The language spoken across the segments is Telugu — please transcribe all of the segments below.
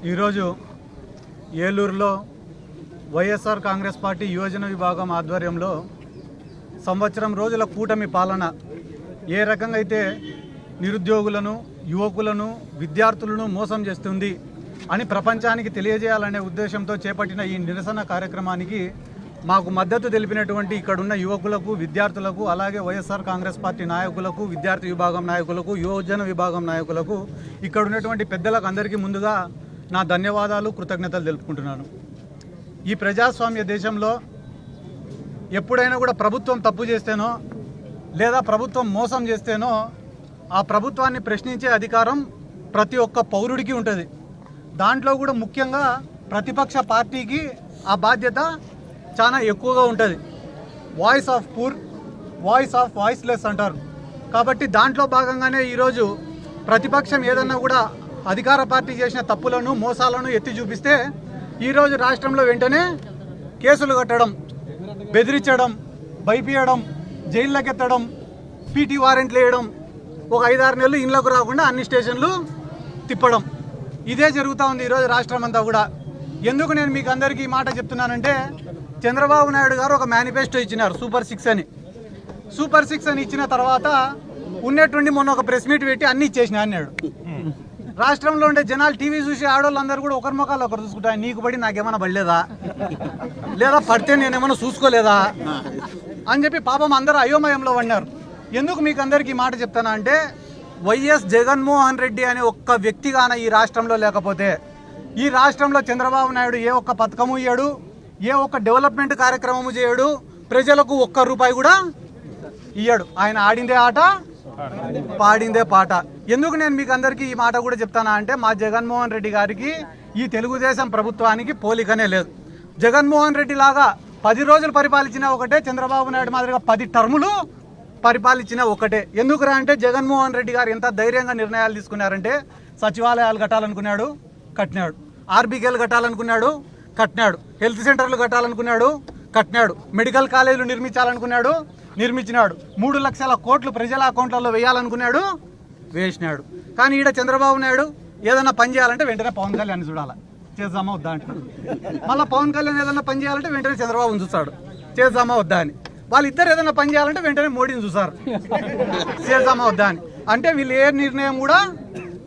ఈరోజు ఏలూరులో వైఎస్ఆర్ కాంగ్రెస్ పార్టీ యువజన విభాగం ఆధ్వర్యంలో సంవత్సరం రోజుల కూటమి పాలన ఏ రకంగా అయితే నిరుద్యోగులను, యువకులను, విద్యార్థులను మోసం చేస్తుంది అని ప్రపంచానికి తెలియజేయాలనే ఉద్దేశంతో చేపట్టిన ఈ నిరసన కార్యక్రమానికి మాకు మద్దతు తెలిపినటువంటి ఇక్కడున్న యువకులకు, విద్యార్థులకు, అలాగే వైఎస్ఆర్ కాంగ్రెస్ పార్టీ నాయకులకు, విద్యార్థి విభాగం నాయకులకు, యువజన విభాగం నాయకులకు, ఇక్కడ ఉన్నటువంటి పెద్దలకు అందరికీ ముందుగా నా ధన్యవాదాలు, కృతజ్ఞతలు తెలుపుకుంటున్నాను. ఈ ప్రజాస్వామ్య దేశంలో ఎప్పుడైనా కూడా ప్రభుత్వం తప్పు చేస్తేనో లేదా ప్రభుత్వం మోసం చేస్తేనో ఆ ప్రభుత్వాన్ని ప్రశ్నించే అధికారం ప్రతి ఒక్క పౌరుడికి ఉంటుంది. దాంట్లో కూడా ముఖ్యంగా ప్రతిపక్ష పార్టీకి ఆ బాధ్యత చాలా ఎక్కువగా ఉంటుంది. Voice of poor, voice of voiceless అంటారు. కాబట్టి దాంట్లో భాగంగానే ఈరోజు ప్రతిపక్షం ఏదన్నా కూడా అధికార పార్టీ చేసిన తప్పులను, మోసాలను ఎత్తి చూపిస్తే ఈరోజు రాష్ట్రంలో వెంటనే కేసులు కట్టడం, బెదిరించడం, భయపీయడం, జైల్లోకి ఎత్తడం, పీటీ వారెంట్లు వేయడం, ఒక 5-6 నెలలు ఇళ్లకు రాకుండా అన్ని స్టేషన్లు తిప్పడం, ఇదే జరుగుతూ ఉంది ఈరోజు రాష్ట్రం అంతా కూడా. ఎందుకు నేను మీకు అందరికీ ఈ మాట చెప్తున్నానంటే, చంద్రబాబు నాయుడు గారు ఒక మేనిఫెస్టో ఇచ్చినారు, సూపర్ 6 అని. సూపర్ 6 అని ఇచ్చిన తర్వాత ఉన్నట్టుండి మొన్న ఒక ప్రెస్ మీట్ పెట్టి అన్ని ఇచ్చేసిన అన్నాడు. రాష్ట్రంలో ఉండే జనాలు టీవీ చూసి ఆడవాళ్ళందరూ కూడా ఒకరి ముఖాలు ఒకరు చూసుకుంటారు. నీకు పడి నాకేమైనా పడలేదా, లేదా పడితే నేనేమైనా చూసుకోలేదా అని చెప్పి పాపం అందరూ అయోమయంలో పడినారు. ఎందుకు మీకు అందరికీ ఈ మాట చెప్తానా అంటే, వైఎస్ జగన్మోహన్ రెడ్డి అనే ఒక్క వ్యక్తిగాన ఈ రాష్ట్రంలో లేకపోతే ఈ రాష్ట్రంలో చంద్రబాబు నాయుడు ఏ ఒక్క పథకము ఇయ్యాడు, ఏ ఒక్క డెవలప్మెంట్ కార్యక్రమము చేయడు, ప్రజలకు ఒక్క రూపాయి కూడా ఇయ్యాడు. ఆయన ఆడిందే ఆట, పాడిందే పాట. ఎందుకు నేను మీకు అందరికీ ఈ మాట కూడా చెప్తానా అంటే, మా జగన్మోహన్ రెడ్డి గారికి ఈ తెలుగుదేశం ప్రభుత్వానికి పోలికనే లేదు. జగన్మోహన్ రెడ్డి లాగా 10 రోజులు పరిపాలించిన ఒకటే, చంద్రబాబు నాయుడు మాదిరిగా 10 టర్ములు పరిపాలించిన ఒకటే. ఎందుకురా అంటే, జగన్మోహన్ రెడ్డి గారు ఎంత ధైర్యంగా నిర్ణయాలు తీసుకున్నారంటే, సచివాలయాలు కట్టాలనుకున్నాడు, కట్టినాడు. ఆర్బీకేలు కట్టాలనుకున్నాడు, కట్టినాడు. హెల్త్ సెంటర్లు కట్టాలనుకున్నాడు, కట్టినాడు. మెడికల్ కాలేజీలు నిర్మించాలనుకున్నాడు, నిర్మించినాడు. 3 లక్షల కోట్లు ప్రజల అకౌంట్లలో వేయాలనుకున్నాడు, వేసినాడు. కానీ ఈడ చంద్రబాబు నాయుడు ఏదైనా పని చేయాలంటే వెంటనే పవన్ కళ్యాణ్ చూడాలి, చేద్దామా వద్దా అంటే. మళ్ళీ పవన్ కళ్యాణ్ ఏదైనా పని చేయాలంటే వెంటనే చంద్రబాబుని చూస్తాడు, చేద్దామా వద్దా అని. వాళ్ళిద్దరు ఏదైనా పని చేయాలంటే వెంటనే మోడీని చూస్తారు, చేద్దామా వద్దా అని. అంటే వీళ్ళు ఏ నిర్ణయం కూడా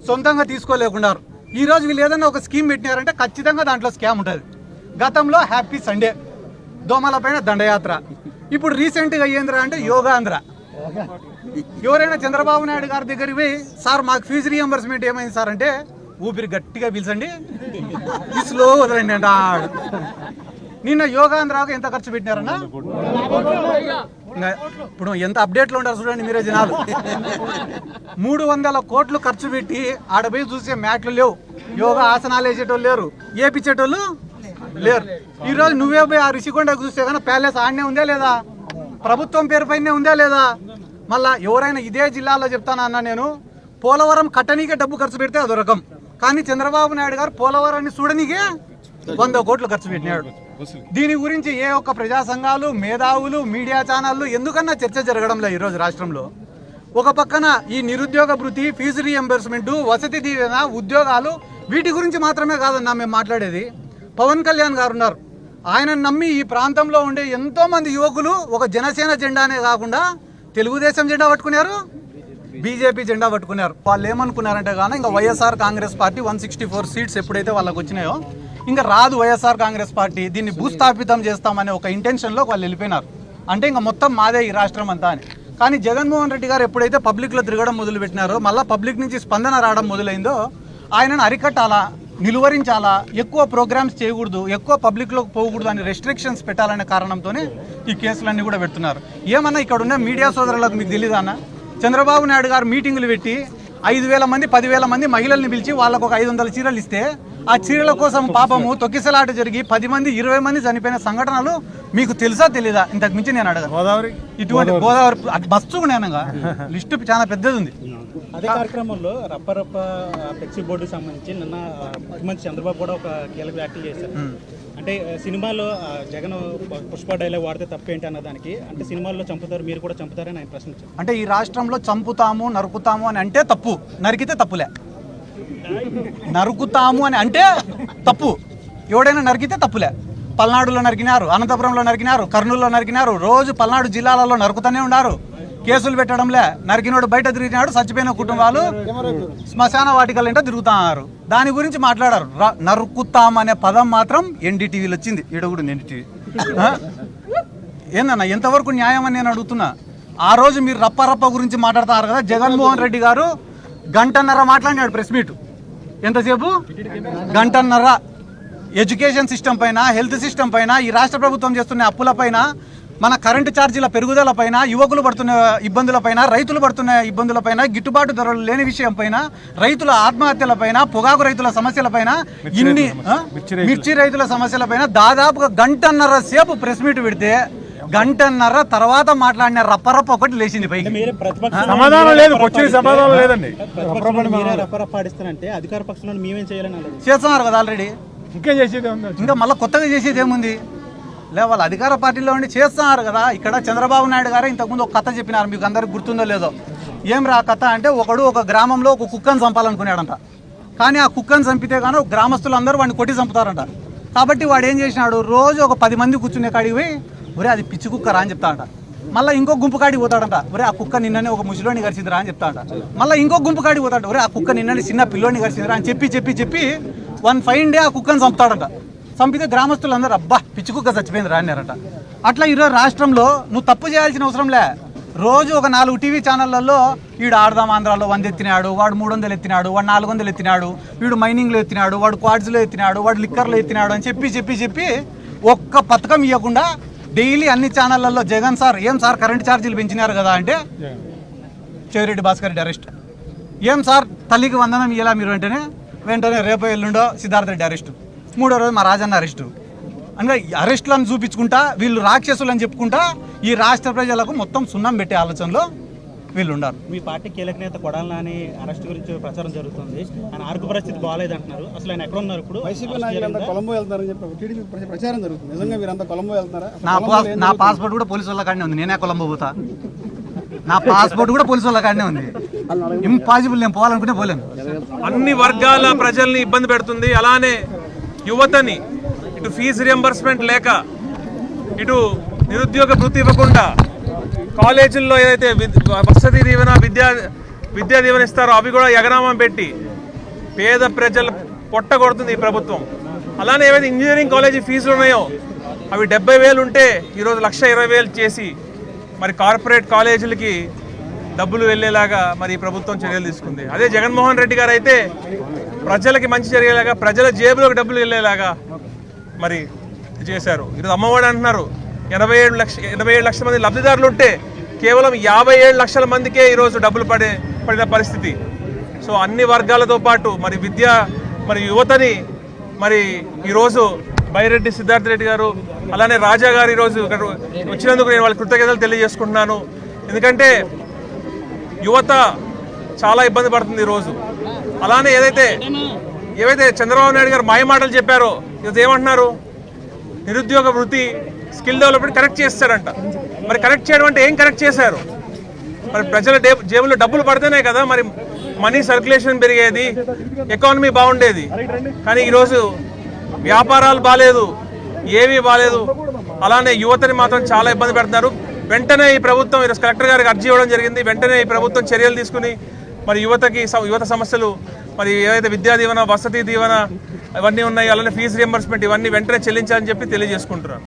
సొంతంగా తీసుకోలేకున్నారు. ఈరోజు వీళ్ళు ఏదైనా ఒక స్కీమ్ పెట్టినారంటే ఖచ్చితంగా దాంట్లో స్కామ్ ఉంటుంది. గతంలో హ్యాపీ సండే, దోమల పైన దండయాత్ర, ఇప్పుడు రీసెంట్గా ఏంద్రా అంటే యోగాంధ్ర. ఎవరైనా చంద్రబాబు నాయుడు గారి దగ్గరికి పోయి, సార్ మాకు ఫీజు రీఎంబర్స్మెంట్ ఏమైంది సార్ అంటే, ఊపిరి గట్టిగా పీల్చండి, స్లో వదలండి అంట. నిన్న యోగాంధ్రాకు ఎంత ఖర్చు పెట్టినారన్నా, ఇప్పుడు ఎంత అప్డేట్లో ఉంటారు చూడండి మీరే జనాలు. 300 కోట్లు ఖర్చు పెట్టి ఆడపోయి చూసే మ్యాట్లు లేవు, యోగా ఆసనాలు వేసేటోళ్ళు లేరు, ఏపించేటోళ్ళు లేరు. ఈరోజు నువ్వే పోయి ఆ రిషికొండకు చూస్తే కానీ ప్యాలెస్ ఆడనే ఉందా లేదా, ప్రభుత్వం పేరు పైనే ఉందా లేదా. మళ్ళా ఎవరైనా ఇదే జిల్లాలో చెప్తానా అన్న, నేను పోలవరం కట్టనీకే డబ్బు ఖర్చు పెడితే అదో రకం, కానీ చంద్రబాబు నాయుడు గారు పోలవరాన్ని చూడనీకే 100 కోట్లు ఖర్చు పెట్టినాడు. దీని గురించి ఏ ఒక్క ప్రజా సంఘాలు, మేధావులు, మీడియా ఛానళ్ళు ఎందుకన్నా చర్చ జరగడంలో ఈరోజు రాష్ట్రంలో. ఒక పక్కన ఈ నిరుద్యోగ భృతి, ఫీజు రీఎంబర్స్మెంట్, వసతి దీవెన, ఉద్యోగాలు, వీటి గురించి మాత్రమే కాదన్నా మేము మాట్లాడేది. పవన్ కళ్యాణ్ గారు ఉన్నారు, ఆయన నమ్మి ఈ ప్రాంతంలో ఉండే ఎంతోమంది యువకులు ఒక జనసేన జెండానే కాకుండా తెలుగుదేశం జెండా పట్టుకున్నారు, బీజేపీ జెండా పట్టుకున్నారు. వాళ్ళు ఏమనుకున్నారంటే కానీ ఇంకా వైఎస్ఆర్ కాంగ్రెస్ పార్టీ 164 సీట్స్ ఎప్పుడైతే వాళ్ళకు వచ్చినాయో ఇంకా రాదు వైఎస్ఆర్ కాంగ్రెస్ పార్టీ, దీన్ని భూస్థాపితం చేస్తామనే ఒక ఇంటెన్షన్లో వాళ్ళు వెళ్ళిపోయినారు. అంటే ఇంకా మొత్తం మాదే ఈ రాష్ట్రం అంతా అని. కానీ జగన్మోహన్ రెడ్డి గారు ఎప్పుడైతే పబ్లిక్లో తిరగడం మొదలుపెట్టినారో, మళ్ళీ పబ్లిక్ నుంచి స్పందన రావడం మొదలైందో, ఆయనను అరికట్టాలా, నిలువరించాలా, ఎక్కువ ప్రోగ్రామ్స్ చేయకూడదు, ఎక్కువ పబ్లిక్లోకి పోకూడదు అని రెస్ట్రిక్షన్స్ పెట్టాలనే కారణంతోనే ఈ కేసులన్నీ కూడా పెడుతున్నారు. ఏమన్నా ఇక్కడ ఉన్న మీడియా సోదరులకు మీకు తెలియదా అన్న, చంద్రబాబు నాయుడు గారు మీటింగులు పెట్టి 5,000 మంది 10,000 మంది మహిళల్ని పిలిచి వాళ్ళకు ఒక 500 చీరలు ఇస్తే, ఆ చీరల కోసం పాపము తొక్కిసలాట జరిగి 10 మంది 20 మంది చనిపోయిన సంఘటనలు మీకు తెలుసా తెలీదా? ఇంతకు మించి నేను అడగను. గోదావరి, ఇటువంటి గోదావరి బస్సు నేనగా లిస్టు చాలా పెద్దది ఉంది. అదే కార్యక్రమంలో రప్పరప్ప ఫ్లెక్సీ బోర్డుకి సంబంధించి నిన్న ముఖ్యమంత్రి చంద్రబాబు కూడా ఒక కీలక వ్యాఖ్యలు చేశారు. అంటే సినిమాలో జగన్ పుష్ప డైలాగ్ వాడితే తప్పేంటి అన్న దానికి, అంటే సినిమాల్లో చంపుతారు మీరు కూడా చంపుతారని ఆయన ప్రశ్నించారు. అంటే ఈ రాష్ట్రంలో చంపుతాము నరుకుతాము అని అంటే తప్పు, నరికితే తప్పులే. నరుకుతాము అని అంటే తప్పు. ఎవడైనా నరికితే తప్పులే. పల్నాడులో నరికినారు, అనంతపురంలో నరికినారు, కర్నూలులో నరికినారు. రోజు పల్నాడు జిల్లాలలో నరుకుతూనే ఉన్నారు. కేసులు పెట్టడంలే. నరికినోడు బయట తిరిగినాడు, చచ్చిపోయిన కుటుంబాలు శ్మశాన వాటికలంటే తిరుగుతున్నారు. దాని గురించి మాట్లాడారు. నరుకుతాం అనే పదం మాత్రం ఎన్డీటీవీలో వచ్చింది. ఈడగుడు ఎన్డీటీవీ ఏందన్నా ఎంతవరకు న్యాయం అని నేను అడుగుతున్నా. ఆ రోజు మీరు రప్ప గురించి మాట్లాడుతున్నారు కదా. జగన్మోహన్ రెడ్డి గారు గంటన్నర మాట్లాడినాడు ప్రెస్ మీట్. ఎంతసేపు? గంటన్నర. ఎడ్యుకేషన్ సిస్టమ్ పైన, హెల్త్ సిస్టమ్ పైన, ఈ రాష్ట్ర ప్రభుత్వం చేస్తున్న అప్పుల పైన, మన కరెంటు ఛార్జీల పెరుగుదల పైన, యువకులు పడుతున్న ఇబ్బందుల పైన, రైతులు పడుతున్న ఇబ్బందుల పైన, గిట్టుబాటు ధరలు లేని విషయం పైన, రైతుల ఆత్మహత్యల పైన, పొగాకు రైతుల సమస్యల పైన, ఇన్ని మిర్చి రైతుల సమస్యల పైన దాదాపుగా గంటన్నర సేపు ప్రెస్ మీట్ పెడితే గంటన్నర తర్వాత మాట్లాడిన రప్పరప్ప ఒకటి లేచింది పైకి. సమాధానం లేదు, వచ్చిన సమాధానం లేదండి. అధికార పక్షంలో మేమేం చేయాలని చేస్తున్నారు కదా ఆల్రెడీ. ఇంకేం చేసేది ఉంది? ఇంకా మళ్ళీ కొత్తగా చేసేది ఏముంది? వాళ్ళు అధికార పార్టీలో ఉండి చేస్తున్నారు కదా. ఇక్కడ చంద్రబాబు నాయుడు గారు ఇంతకుముందు ఒక కథ చెప్పినారు, మీకు అందరికి గుర్తుందో లేదో. ఏం రా కథ అంటే, ఒకడు ఒక గ్రామంలో ఒక కుక్కను చంపాలనుకున్నాడంట. కానీ ఆ కుక్కను చంపితే కానీ గ్రామస్తులందరూ వాడిని కొట్టి చంపుతారంట. కాబట్టి వాడు ఏం చేసినాడు, రోజు ఒక 10 మంది కూర్చునే కాడికి పోయి ఒరే అది పిచ్చి కుక్క రా అని చెప్తాడంట. మళ్ళీ ఇంకో గుంపు కాడికి పోతాడంట. ఒరే ఆ కుక్క నిన్ననే ఒక ముసలోని గడిచిందిరా అని చెప్తాడంట. మళ్ళీ ఇంకో గుంపు కాడికి పోతాడు. ఒరే ఆ కుక్క నిన్ననే చిన్న పిల్లోని గడిచిందిరా అని చెప్పి వన్ ఫైన్ డే ఆ కుక్కను చంపుతాడంట. చంపితే గ్రామస్తులందరూ అబ్బా పిచ్చి కుక్క చచ్చిపోయింది రా అన్నారట. అట్లా ఈరోజు రాష్ట్రంలో నువ్వు తప్పు చేయాల్సిన అవసరంలే. రోజు ఒక 4 టీవీ ఛానళ్లలో వీడు ఆడదాం ఆంధ్రాలో 100 ఎత్తినాడు, వాడు 300 ఎత్తినాడు, వాడు 400 ఎత్తినాడు, వీడు మైనింగ్లో ఎత్తినాడు, వాడు క్వాడ్స్లో ఎత్తినాడు, వాడు లిక్కర్లో ఎత్తినాడు అని చెప్పి ఒక్క పథకం ఇవ్వకుండా డైలీ అన్ని ఛానళ్లలో జగన్ సార్ ఏం సార్ కరెంట్ ఛార్జీలు పెంచినారు కదా అంటే చెవిరెడ్డి భాస్కర్ రెడ్డి అరెస్ట్. ఏం సార్ తల్లికి వందనం ఇయ్యాలా మీరు వెంటనే రేపు ఎల్లుండో సిద్ధార్థ రెడ్డి అరెస్టు. 3వ రోజు మా రాజన్న అరెస్టు. అంటే అరెస్టులను చూపించుకుంటా వీళ్ళు రాక్షసులు అని చెప్పుకుంటా ఈ రాష్ట్ర ప్రజలకు మొత్తం సున్నం పెట్టే ఆలోచనలో వీళ్ళు ఉన్నారు. మీ పార్టీ కీలక నేత కొడాలి నాని అరెస్ట్ గురించి ప్రచారం జరుగుతుంది. ఆయన ఆరోగ్య పరిస్థితి బాగాలేదు అంటున్నారు. అసలు ఆయన ఎక్కడ ఉన్నారు ఇప్పుడు? వైసీపీ నాయకులంతా కొలంబో వెళ్తారని చెప్పి టీడీపీ ప్రచారం జరుగుతుంది. నిజంగా మీరంతా కొలంబో వెళ్తారా? నా పాస్పోర్ట్ కూడా పోలీసు వాళ్ళ కాడనే ఉంది. నేనే కొలంబో పోతా. నా పాస్పోర్ట్ కూడా పోలీసు వాళ్ళ కాడనే ఉంది. ఇంపాసిబుల్, నేను పోవాలనుకుంటే పోలేను. అన్ని వర్గాల ప్రజల్ని ఇబ్బంది పెడుతుంది. అలానే యువతని ఇటు ఫీజు రియంబర్స్మెంట్ లేక, ఇటు నిరుద్యోగ భృతి ఇవ్వకుండా, కాలేజీల్లో ఏదైతే వసతి దీవెన విద్యా దీవెన ఇస్తారో అవి కూడా ఎగనామం పెట్టి పేద ప్రజలు పొట్టగొడుతుంది ఈ ప్రభుత్వం. అలానే ఏవైతే ఇంజనీరింగ్ కాలేజీ ఫీజులు ఉన్నాయో అవి 70,000 ఉంటే ఈరోజు 1,20,000 చేసి మరి కార్పొరేట్ కాలేజీలకి డబ్బులు వెళ్ళేలాగా మరి ఈ ప్రభుత్వం చర్యలు తీసుకుంది. అదే జగన్మోహన్ రెడ్డి గారు అయితే ప్రజలకి మంచి జరిగేలాగా, ప్రజల జేబులోకి డబ్బులు వెళ్ళేలాగా మరి చేశారు. ఈరోజు అమ్మఒడి అంటున్నారు. 87 లక్షల మంది లబ్ధిదారులు ఉంటే కేవలం 57 లక్షల మందికే ఈరోజు డబ్బులు పడిన పరిస్థితి. సో అన్ని వర్గాలతో పాటు మరి యువతని మరి ఈరోజు బైరెడ్డి సిద్ధార్థ రెడ్డి గారు అలానే రాజా గారు ఈరోజు ఇక్కడ వచ్చినందుకు నేను వాళ్ళ కృతజ్ఞతలు తెలియజేసుకుంటున్నాను. ఎందుకంటే యువత చాలా ఇబ్బంది పడుతుంది ఈరోజు. అలానే ఏవైతే చంద్రబాబు నాయుడు గారు మాయమాటలు చెప్పారో ఈరోజు ఏమంటున్నారు, నిరుద్యోగ వృత్తి స్కిల్ డెవలప్మెంట్ కరెక్ట్ చేస్తారంట. మరి కరెక్ట్ చేయడం అంటే ఏం కరెక్ట్ చేశారు? మరి ప్రజల జేబులో డబ్బులు పడితేనే కదా మరి మనీ సర్క్యులేషన్ పెరిగేది, ఎకానమీ బాగుండేది. కానీ ఈరోజు వ్యాపారాలు బాగాలేదు, ఏమీ బాగాలేదు. అలానే యువతని మాత్రం చాలా ఇబ్బంది పెడుతున్నారు. వెంటనే ఈ ప్రభుత్వం ఈరోజు కలెక్టర్ గారికి అర్జీ ఇవ్వడం జరిగింది. వెంటనే ఈ ప్రభుత్వం చర్యలు తీసుకుని మరి యువత సమస్యలు మరి ఏదైతే విద్యా దీవెన, వసతి దీవెన ఇవన్నీ ఉన్నాయి, అలానే ఫీజు రియంబర్స్మెంట్ ఇవన్నీ వెంటనే చెల్లించాలని చెప్పి తెలియజేసుకుంటున్నాను.